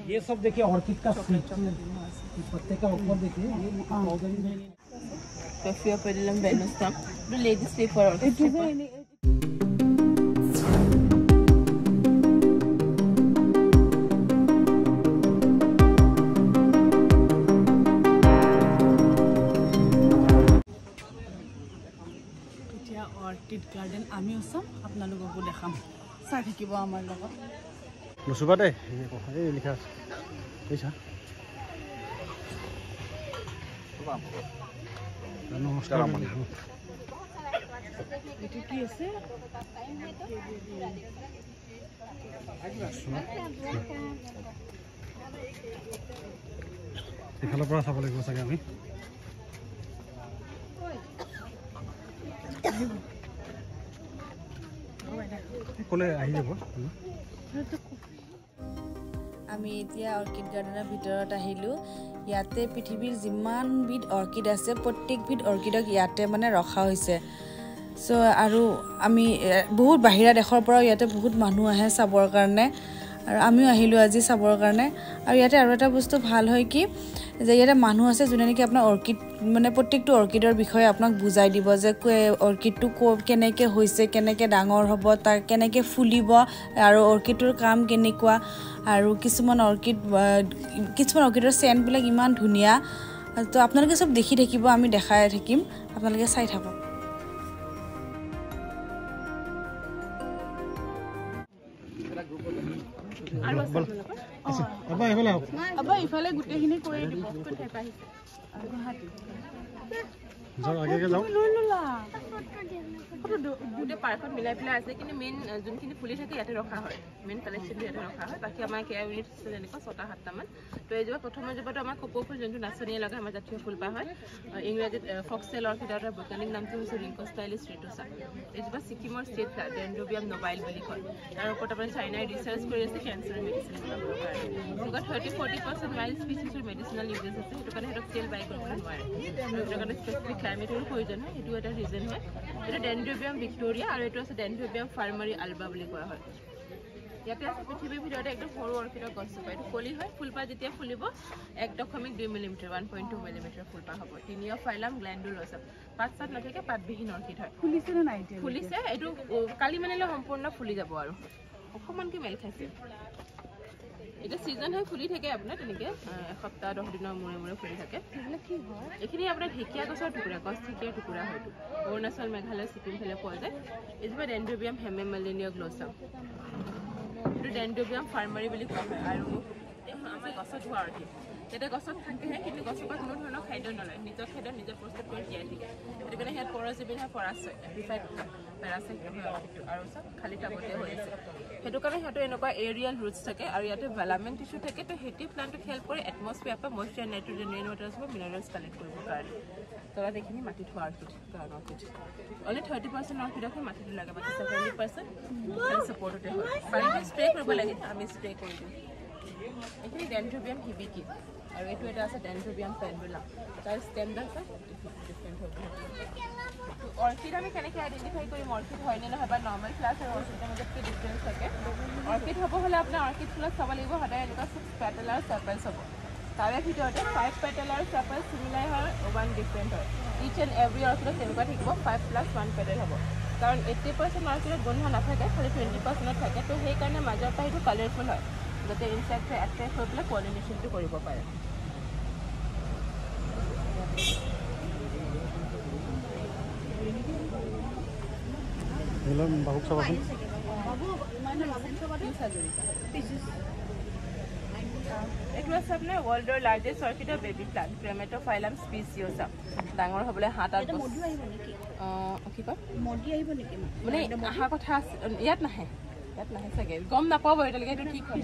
ये सब देखिए ऑर्किड का पत्ते का ऊपर देखिए Paphiopedilum venustum. The ladies sleep for orchid. Orchid garden আমি ওসম আপোনালোককো দেখাম চাই থাকিব আমাৰ লগত নসুবা দে এই লিখা আছে এইছা নমস্কাৰ এটো কি আছে এফালৰ পৰা চাব লাগিব চাগে আমি কোলে আহি যাব আমি এতিয়া অৰ্কিড গাৰ্ডেনৰ ভিতৰত আহিলো ইয়াতে পৃথিৱীৰ যিমান বিধ অৰ্কিড আছে প্ৰত্যেক বিধ অৰ্কিডক ইয়াতে মানে ৰখা হৈছে সো আৰু আমি বহুত বাহিৰা দেশৰ পৰা ইয়াতে বহুত মানুহ আহে চাবৰ কাৰণে আৰু আমিও আহিলো আজি চাবৰ কাৰণে আৰু ইয়াতে আৰু এটা বস্তু ভাল হয় কি যে ইয়াতে মানুহ আছে যোনে নেকি আপোনাৰ অৰ্কিড মানে প্ৰত্যেকটো অৰ্কিডৰ বিষয়ে আপোনাক বুজাই দিব যে অৰ্কিডটো কেনেকৈ হৈছে কেনেকৈ ডাঙৰ হ'ব তাৰ কেনেকৈ ফুলিব আৰু অৰ্কিডৰ কাম কেনেকুৱা আৰু কিছুমান অৰ্কিডৰ চেণ্টবিলাক ইমান ধুনীয়া তো আপোনালোকে সব দেখি থাকিব আমি দেখাই থাকিম আপোনালোকে চাই থাকক আবা ইফালে গুটেখিনি কৰি দিব কোথায় পাই যাও আগে যাও লুলুলা দুটো পাৰ্কত মিলাই পেলাই আছে কিন্তু মেইন যোনখিনি ফুলি থাকে ইয়াতে ৰখা হয় মেইন কালেকশ্যনটো ইয়াতে ৰখা হয় বাকী আমাৰ কেয়াৰ ইউনিট আছে যেনেকুৱা 6-7টামান তো এই জোপা প্ৰথমৰ জোপাটো আমাৰ কপৌ ফুল যোনটো নাচনীয়ে লগা আমাৰ জাতীয় ফুল পা হয় ইংৰাজীত ফক্সটেল অৰ্কিডৰ বৈজ্ঞানিক নামটো হৈছে ৰিংকোষ্টাইলিছ ৰিটোছা এই জোপা ছিকিমৰ ষ্টেট ডেনড্ৰোবিয়াম নবাইল বুলি কয় তাৰ ওপৰত আপোনাৰ চাইনাই ৰিচাৰ্চ কৰি আছে কেঞ্চাৰ মেডিচিন বনাবৰ কাৰণে এনেকুৱা 30-40% মাইল্ড স্পেচিছৰ মেডিচিনেল ইউজেছ আছে সেইটো কাৰণে সিহঁতক চেল বাই কৰিবলৈ নোৱাৰে সেইটো কাৰণে স্পেচিফিক ক্লাইমেটৰো প্ৰয়োজন হয় সেইটো এটা ৰিজন হয় এটা ডেনড্ৰোবিয়াম ভিক্টোৰিয়া আৰু এইটো আছে ডেনড্ৰোবিয়াম ফাৰ্মাৰী আলবা বুলি কোৱা হয় ইয়াতে আছে পৃথিৱীৰ ভিতৰতে একদম সৰু অৰ্কিডৰ গছজোপা এইটো কলি হয় ফুলপাহ যেতিয়া ফুলিব 1.2 মিলিমিটাৰ 1.2 মিলিমিটাৰ ফুলপাহ হ'ব টিনিঅফাইলাম গ্ল্যাণ্ডুলোসাম পাত নাথাকে পাতবিহীন অৰ্কিড হয় ফুলিছে নে নাই ফুলিছে এইটো কালি মানেলৈ সম্পূৰ্ণ ফুলি যাব আৰু অকণমানকৈ মেল খাইছে এটা সিজন হয় ফুলি থাকে আপোনাৰ তেনেকৈ এসপ্তাহ 10 দিনৰ মূৰে মূৰে ফুলি থাকে এইখিনি আপোনাৰ ঢেকীয়া গছৰ টুকুৰা গছ ঢেকীয়াৰ টুকুৰা হয়তো অৰুণাচল মেঘালয় ছিকিম ফালে পোৱা যায় এইজোপা ডেনড্ৰোবিয়াম হেমেমেলিনিয়াগ্লোসাম এইটো ডেনড্ৰোবিয়াম ফাৰ্মাৰী বুলি কোৱা হয় আৰু আমাৰ গছত হোৱা অৰ্কিড ইয়াতে গছত থাকেহে কিন্তু গছৰ পৰা কোনো ধৰণৰ খাদ্য নলয় নিজৰ খাদ্য নিজে প্ৰস্তুত কৰি জীয়াই থাকে সেইটো কাৰণে সিহঁত পৰজীৱী নহয় পৰাচয় এপিফাইট পেৰাচাইট নহয় অৰ্কিডটো আৰু চব খালী টাবতে হৈ আছে সেইটো কাৰণে সিহঁতৰ এনেকুৱা এৰিয়েল ৰুটছ থাকে আৰু ইয়াতে ভেলামেণ্ট টিচু থাকে তো সেইটো প্লাণ্টক হেল্প কৰে এটমছফিয়াৰ পৰা মইশ্চাৰ নাইট্ৰজেন ৰেইন ৱাটাৰ্ছ বা মিনাৰেলছ কালেক্ট কৰিবৰ কাৰণে তলত এইখিনি মাটিত হোৱা অৰ্কিড কাৰণ অৰ্কিড অনলি 30% অৰ্কিডকহে মাটিটো লাগে বাকী 70% ছাপৰ্টতে হয় পানীটো স্প্ৰে কৰিব লাগে আমি স্প্ৰে কৰি দিওঁ এইখিনি ডেনড্ৰোবিয়াম হিবিকি আৰু এইটো এটা আছে ডেনড্ৰোবিয়াম পেণ্ডুলাম তাৰ ষ্টেমডাল আছে ডিফাৰেণ্ট হ'ব অৰ্কিড আমি কেনেকৈ আইডেণ্টিফাই কৰিম অৰ্কিড হয় নে নহয় বা নৰ্মেল ফ্লাছ আৰু অৰ্কিডৰ মাজত কি ডিফাৰেঞ্চ থাকে অৰ্কিড হ'ব হ'লে আপোনাৰ অৰ্কিড ফুলত চাব লাগিব সদায় এনেকুৱা 6 পেটেল আৰু চেপেলছ হ'ব তাৰে ভিতৰতে 5 পেটেল আৰু চেপেলছ চিমিলাৰ হয় 1 ডিফাৰেণ্ট হয় ইচ এণ্ড এভৰি অৰ্কিডত তেনেকুৱা থাকিব 5+1 পেটেল হ'ব কাৰণ 80% অৰ্কিডত গোন্ধ নাথাকে খালি 20% থাকে তো সেইকাৰণে মাজৰ পৰা সেইটো কালাৰফুল হয় যাতে ইনচেক্টে এট্ৰেক্ট হৈ পেলাই পলিনেশ্যনটো কৰিব পাৰে বাহুক চাবাচোন এইটো আছে আপোনাৰ ৱৰ্ল্ডৰ largest orchid of baby plant Grammatophyllum speciosum ডাঙৰ হ'বলৈ 7-8 বছৰ কি কয় মডি আহিব নেকি মানে অহা কথা আছে ইয়াত নাহে চাগে গম নাপাব এতিয়ালৈকে এইটো ঠিক হয়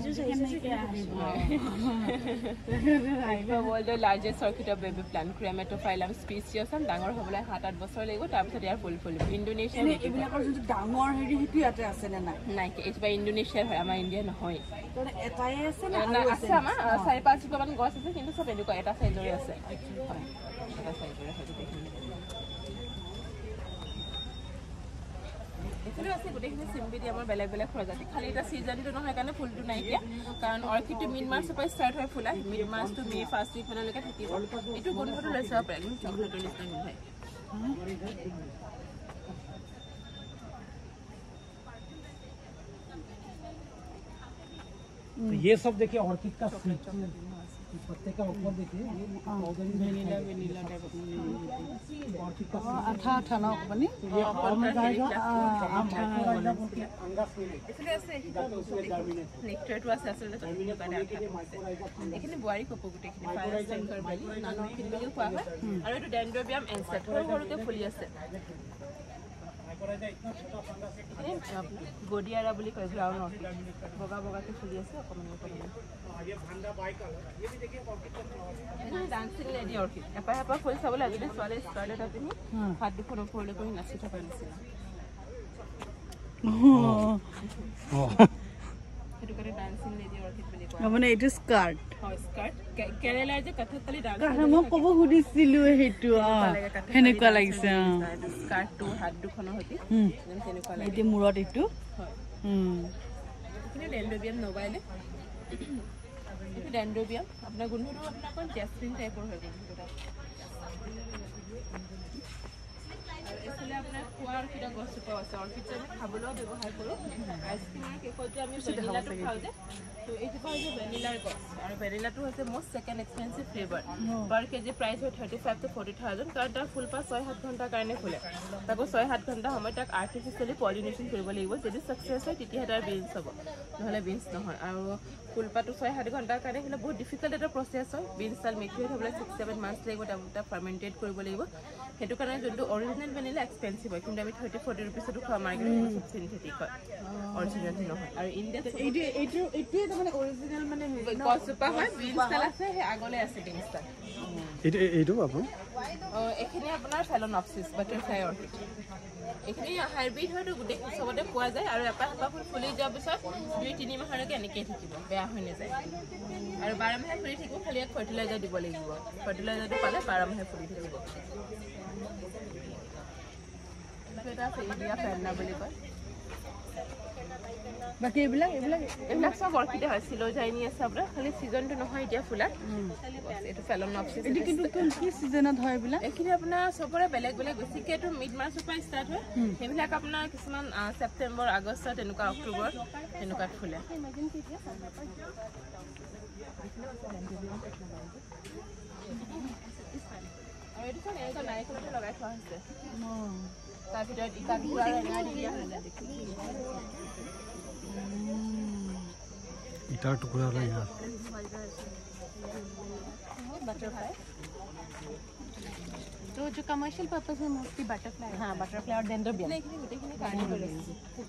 ৱৰ্ল্ডৰ largest orchid of baby plant Grammatophyllum speciosum ডাঙৰ হ'বলৈ 7-8 বছৰ লাগিব তাৰপিছত ইয়াৰ ফুল ফুলিব ইণ্ডোনেছিয়া এইবিলাকৰ যোনটো ডাঙৰ হেৰি সেইটো ইয়াতে আছে নে নাই এইজোপা ইণ্ডোনেছিয়াৰ হয় আমাৰ ইণ্ডিয়া নহয় এটাই আছে আছে আমাৰ 4-5 জোপামান গছ আছে কিন্তু চব এনেকুৱা এটা চাইজৰে আছে এটা চাইজৰে হয় গোটেইখিনি এইফালে আছে গোটেইখিনি চিম্বিডিয়ামৰ বেলেগ বেলেগ প্ৰজাতি খালি এটা ছিজনটো নহয় কাৰণে ফুলটো নাইকিয়া কাৰণ অৰ্কিডটো মিড মাৰ্চৰ পৰা ষ্টাৰ্ট হয় ফুলা মিড মাৰ্চ টু মে ফাৰ্ষ্ট উইক মানলৈকে থাকিব এইটো গোন্ধটো লৈ চাব পাৰে একদম চকলেটৰ নিচিনা গোন্ধায় तो ये सब देखिए ऑर्किड का सीड पत्ते का ऊपर देखिए वेनिला वेनिला टाइप ऑर्किड का आठा आठा ना अपनी ये आम जाएगा आम अंगा এইফালে আছে নেক্টাৰটো আছে আচলতে এইখিনি বোৱাৰী কপৌ গোটেইখিনি ফায়াৰ ষ্টেংকাৰ বেলি নানক কিনিবলৈও খোৱা হয় আৰু এইটো ডেণ্ড্ৰবিয়াম এনচেট সৰু সৰুকৈ ফুলি আছে গডিয়াৰা বুলি কয় ব্ৰাউন অৰ্কিড বগা বগাকে ফুলি আছে অকণমান অকণমান ডান্সিং লেডি অৰ্কিড এপাহ এপাহ ফুল চাবলৈ আজিকালি ছোৱালী স্কাৰ্ট এটা পিন্ধি হাত দুখন ওপৰলৈ কৰি নাচি থকা নিচিনা সেইটো কাৰণে ডান্সিং লেডি অৰ্কিড বুলি কয় মানে এইটো স্কাৰ্ট হয় স্কাৰ্ট কেৰেলাৰ যে কথকলি ডান্স মই ক'ব সুধিছিলো সেইটো সেনেকুৱা লাগিছে স্কাৰ্টটো হাত দুখনৰ সৈতে তেনেকুৱা লাগে এতিয়া মূৰত এইটো হয় এইখিনি ডেণ্ড্ৰবিয়াম নবাইলে এইটো ডেণ্ড্ৰবিয়াম আপোনাৰ গোন্ধটো আপোনাৰ অকণ জেচমিন টাইপৰ হয় গোন্ধটো আৰু এইফালে আপোনাৰ খোৱাৰ কিটা গছজোপাও আছে অৰ্কিড যে আমি খাবলৈও ব্যৱহাৰ কৰোঁ আইচক্ৰীমৰ কেকত যে আমি ভেনিলাটো খাওঁ যে তো এইজোপা হৈছে ভেনিলাৰ গছ আৰু ভেনিলাটো হৈছে মষ্ট ছেকেণ্ড এক্সপেঞ্চিভ ফ্লেভাৰ পাৰ কেজি প্ৰাইচ হয় 35,000 to 40,000 কাৰণ তাৰ ফুলপাহ 6-7 ঘণ্টাৰ কাৰণে ফুলে তাকো 6-7 ঘণ্টা সময় তাক আৰ্টিফিচিয়েলি পলিনেশ্যন কৰিব লাগিব যদি ছাকচেছ হয় তেতিয়াহে তাৰ বিনছ হ'ব নহ'লে বিনছ নহয় আৰু ফুলপাহটো 6-7 ঘণ্টাৰ কাৰণে হ'লে বহুত ডিফিকাল্ট এটা প্ৰচেছ হয় বিনছ ডাল মেচিউৰ হ'বলৈ 6-7 মান্থছ লাগিব তাক ফাৰ্মেণ্টেড কৰিব লাগিব সেইটো কাৰণে যোনটো অৰিজিনেল ভেনিলা এক্সপেঞ্চিভ হয় কিন্তু আমি 30-40 ৰুপিছতো খোৱা মাৰ্কেটত চিনথেটিক হয় অৰিজিনেলটো নহয় আৰু ইণ্ডিয়াত এইটোৱে তাৰমানে অৰিজিনেল মানে গছজোপা হয় বিনছ ডাল আছে সেই আগলৈ আছে বিনছ ডাল এইটো আপুনি এইখিনি আপোনাৰ ফেলনপচিছ বাটাৰফ্লাই অৰ্কিড এইখিনি হাইব্ৰিড হয়তো গোটেই চবতে পোৱা যায় আৰু এপাহ এপাহ ফুল ফুলি যোৱাৰ পিছত 2-3 মাহলৈকে এনেকৈয়ে থাকিব বেয়া হৈ নাযায় আৰু 12 মাহে ফুলি থাকিব খালি এক ফাৰ্টিলাইজাৰ দিব লাগিব ফাৰ্টিলাইজাৰটো পালে 12 মাহে ফুলি থাকিব এটা আছে ইণ্ডিয়া ফেলনা বুলি কয় বাকী এইবিলাক চব অৰ্কিডে হয় চিলোজাইনি আছে আপোনাৰ খালি ছিজনটো নহয় এতিয়া ফুলাৰ এইটো ফেলনপচিছ এইটো কিন্তু কি ছিজনত হয় এইবিলাক এইখিনি আপোনাৰ চবৰে বেলেগ বেলেগ বেছিকৈ এইটো মিড মাৰ্চৰ পৰা ষ্টাৰ্ট হয় সেইবিলাক আপোনাৰ কিছুমান ছেপ্টেম্বৰ আগষ্ট তেনেকুৱা অক্টোবৰ তেনেকুৱাত ফুলে আৰু এইটো চব এনেকুৱা নাৰিকলতে লগাই থোৱা হৈছে তাৰ ভিতৰত ইটা ঘূৰা ৰঙা দিয়া হৈছে ইটাৰ টুকুৰা ওলাই ইয়াত बटरफ्लाई तो जो कमर्शियल पर्पस में मोस्टली बटरफ्लाई हाँ बटरफ्लाई और डेंड्रोबियम लेकिन गोटेखिनि कार्निवल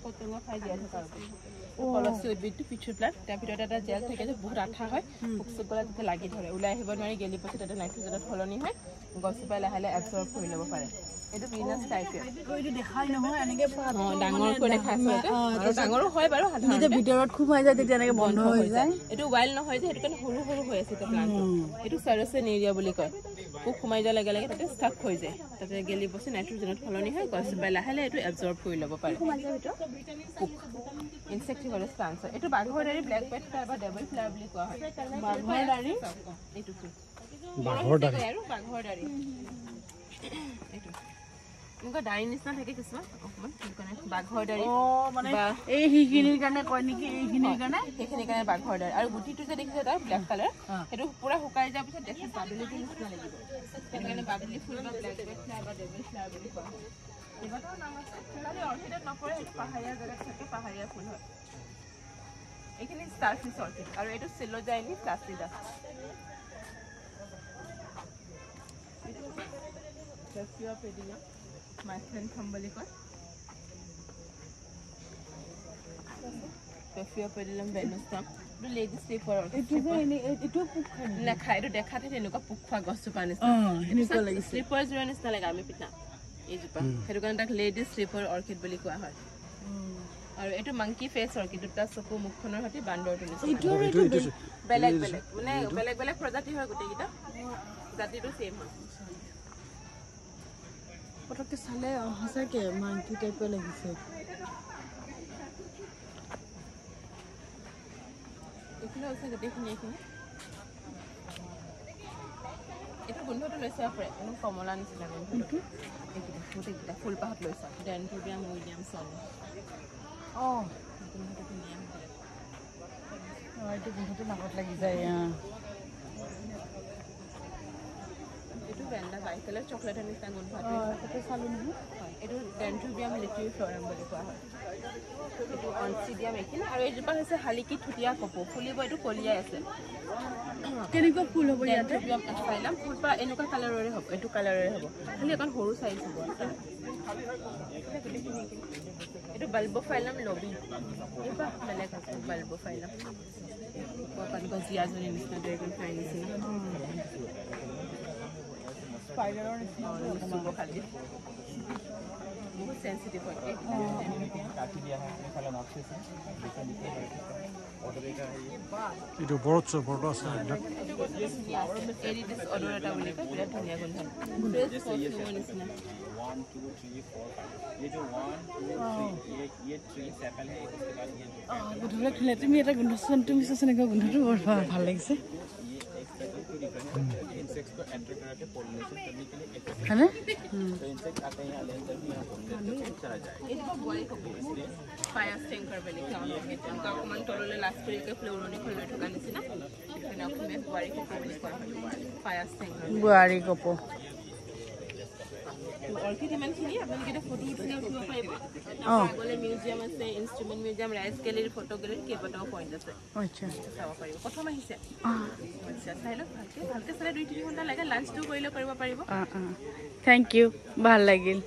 पतंग खाई दिया था पलसी उद्भिदটো পিছৰ প্লান্ট তাৰ ভিতৰত এটা জেল থাকে যে বহুত আঠা হয় ফুকসুক গলা যেতিয়া লাগি ধৰে ওলাই আহিব নোৱাৰি গেলি পছি তাতে নাইট্ৰজেনত ফলনি হয় গছজোপাই লাহে লাহে এবজৰ্ব কৰি ল'ব পাৰে এইটো বিনাছ টাইপে এইটো দেখাই নহয় এনেকে ডাঙৰকৈ দেখাইছে আৰু ডাঙৰো হয় বাৰু সাধাৰণতে ভিতৰত খুমাই যায় তেতিয়া এনেকে বন্ধ হৈ যায় এইটো ৱাইল্ড নহয় যে সেইটো কাৰণে সৰু সৰু হৈ আছে প্লান্টটো এইটো চাৰচেন এৰিয়া বুলি কয় পোক সোমাই যোৱাৰ লগে লগে তাতে ষ্টাক হৈ যায় তাতে গেলি পছি নাইট্ৰজেনত ফলনি হয় গছজোপাই লাহে লাহে এইটো এবজৰ্ব কৰি ল'ব পাৰে পোক ইনসেক্টিভাইৰাছ প্লান্টছ এইটো বাঘৰ দাৰি ব্লেক বেড ফ্লাৱাৰ বা ডেবল ফ্লাৱাৰ বুলি কোৱা হয় বাঘৰ দাৰি এইটো বাঘৰ দাৰি আৰু বাঘৰ দাৰি এইটো এনেকুৱা দাৰি নিচিনা থাকে কিছুমান অকণমান সেইকাৰণে বাঘৰ দাৰি মানে এই সেইখিনিৰ কাৰণে কয় নেকি এইখিনিৰ কাৰণে সেইখিনিৰ কাৰণে বাঘৰ দাৰি আৰু গুটিটো যে দেখিছে তাৰ ব্লেক কালাৰ সেইটো পুৰা শুকাই যোৱাৰ পিছত দেখি বাদুলি ফুল নিচিনা লাগিব সেইটো কাৰণে বাদুলি ফুল বা ব্লেক বেড ফ্লাৱাৰ বা ডেবল ফ্লাৱাৰ বুলি কোৱা হয় কেইবাটাও নাম আছে খালি অৰ্কিডত নপৰে সেইটো পাহাৰীয়া জেগাত থাকে পাহাৰীয়া ফুল হয় এইখিনি ষ্টাৰফিছ অৰ্কিড আৰু এইটো চিলোজাইনি প্লাষ্টিডা পেডিনা মাইথেনথম বুলি কয় পেডিলম বেনুষ্টাম এইটো লেডি স্লিপাৰ এইটো পোক খায় নাখায় এইটো দেখাতে তেনেকুৱা পোক খোৱা গছজোপা নিচিনা সেনেকুৱা লাগিছে স্লিপাৰ যোৱাৰ নিচিনা লাগে আমি পিঠা এইজোপা সেইটো কাৰণে তাক লেডি স্লিপাৰ অৰ্কিড বুলি কোৱা হয় আৰু এইটো মাংকি ফেচ অৰ্কিড দুটা চকু মুখখনৰ সৈতে বান্দৰটো নিচিনা বেলেগ বেলেগ মানে বেলেগ বেলেগ প্ৰজাতি হয় গোটেইকেইটা জাতিটো ছেম হয় পটককৈ চালে সঁচাকৈ মাংকি টাইপৰ লাগিছে এইফালে হৈছে গোটেইখিনি এইখিনি এইটো গোন্ধটো লৈছে আপুনি একদম কমলা নিচিনা গোন্ধটো এইকেইটা গোটেইকেইটা ফুলপাহত লৈছে ডেনথোবিয়াম উইলিয়ামছন অঁ গোন্ধটো ধুনীয়া এইটো গোন্ধটো নাকত লাগি যায় এইটো ভেণ্ডা বাই কালাৰ চকলেটৰ নিচিনা গোন্ধ সেইটো চালোঁ নহয় হয় এইটো ডেনথোবিয়াম লিটিফ্ল'ৰাম বুলি কোৱা হয় এইটো অনচিডিয়াম এইখিনি আৰু এইজোপা হৈছে শালিকি থুটীয়া কপৌ ফুলিব এইটো কলিয়াই আছে কেনেকুৱা ফুল হ'ব ইয়াতে ডেনথোবিয়াম এছাইলাম ফুলপাহ এনেকুৱা কালাৰৰে হ'ব এইটো কালাৰৰে হ'ব খালি অকণ সৰু চাইজ হ'ব এইটো বাল্বফাইলাম লবি এইবাৰ বেলেগ আছে বাল্বফাইলাম আপোনালোকৰ জীয়াজনীৰ নিচিনা ড্ৰেগন ফ্লাই নিচিনা স্পাইডাৰৰ নিচিনা চুব খালি বহুত চেঞ্চিটিভ হয় এইটো বৰদ আছে এইবিলাক এৰিডিছ অডৰ এটা বুলি কয় বিৰাট ধুনীয়া গোন্ধ নিচিনা 1 2 3 4 5 ये जो 1 2 3 ये 3 सेपल है उसके बाद ये গোন্ধটো ধুনীয়া তুমি এটা গোন্ধ তুমি চাচোন এনেকুৱা গোন্ধটো বৰ ভাল লাগিছে ये एक सेपल की डिफरेंट है इंसेक्ट्स को एंटर कराके पॉलिनेशन करने के लिए एक है ना तो इंसेक्ट आते हैं यहाँ लेंटर भी यहाँ पॉलिनेशन चला जाए এইটো বোৱাৰী কাপোৰ ফায়াৰ ষ্টেংকাৰ বুলি কয় এনেকুৱা অকণমান তললৈ লাষ্ট কৰিকে ফ্ল'ৰণি খুলি লৈ থকা নিচিনা সেইকাৰণে অসমীয়া বোৱাৰী কাপোৰ বুলি কোৱা হয় ফায়াৰ ষ্টেংকাৰ বোৱাৰী কপৌ অৰ্কিড ইমানখিনি আপোনালোকে এতিয়া ফটো উঠিলে উঠিব পাৰিব আগলৈ মিউজিয়াম আছে ইনষ্ট্ৰুমেণ্ট মিউজিয়াম ৰাইজ গেলেৰী ফটো গেলেৰী কেইবাটাও পইণ্ট আছে আচ্ছা চাব পাৰিব প্ৰথম আহিছে আচ্ছা চাই লওক ভালকৈ চালে 2-3 ঘণ্টা লাগে লাঞ্চটো কৰিলে কৰিব পাৰিব থেংক ইউ ভাল লাগিল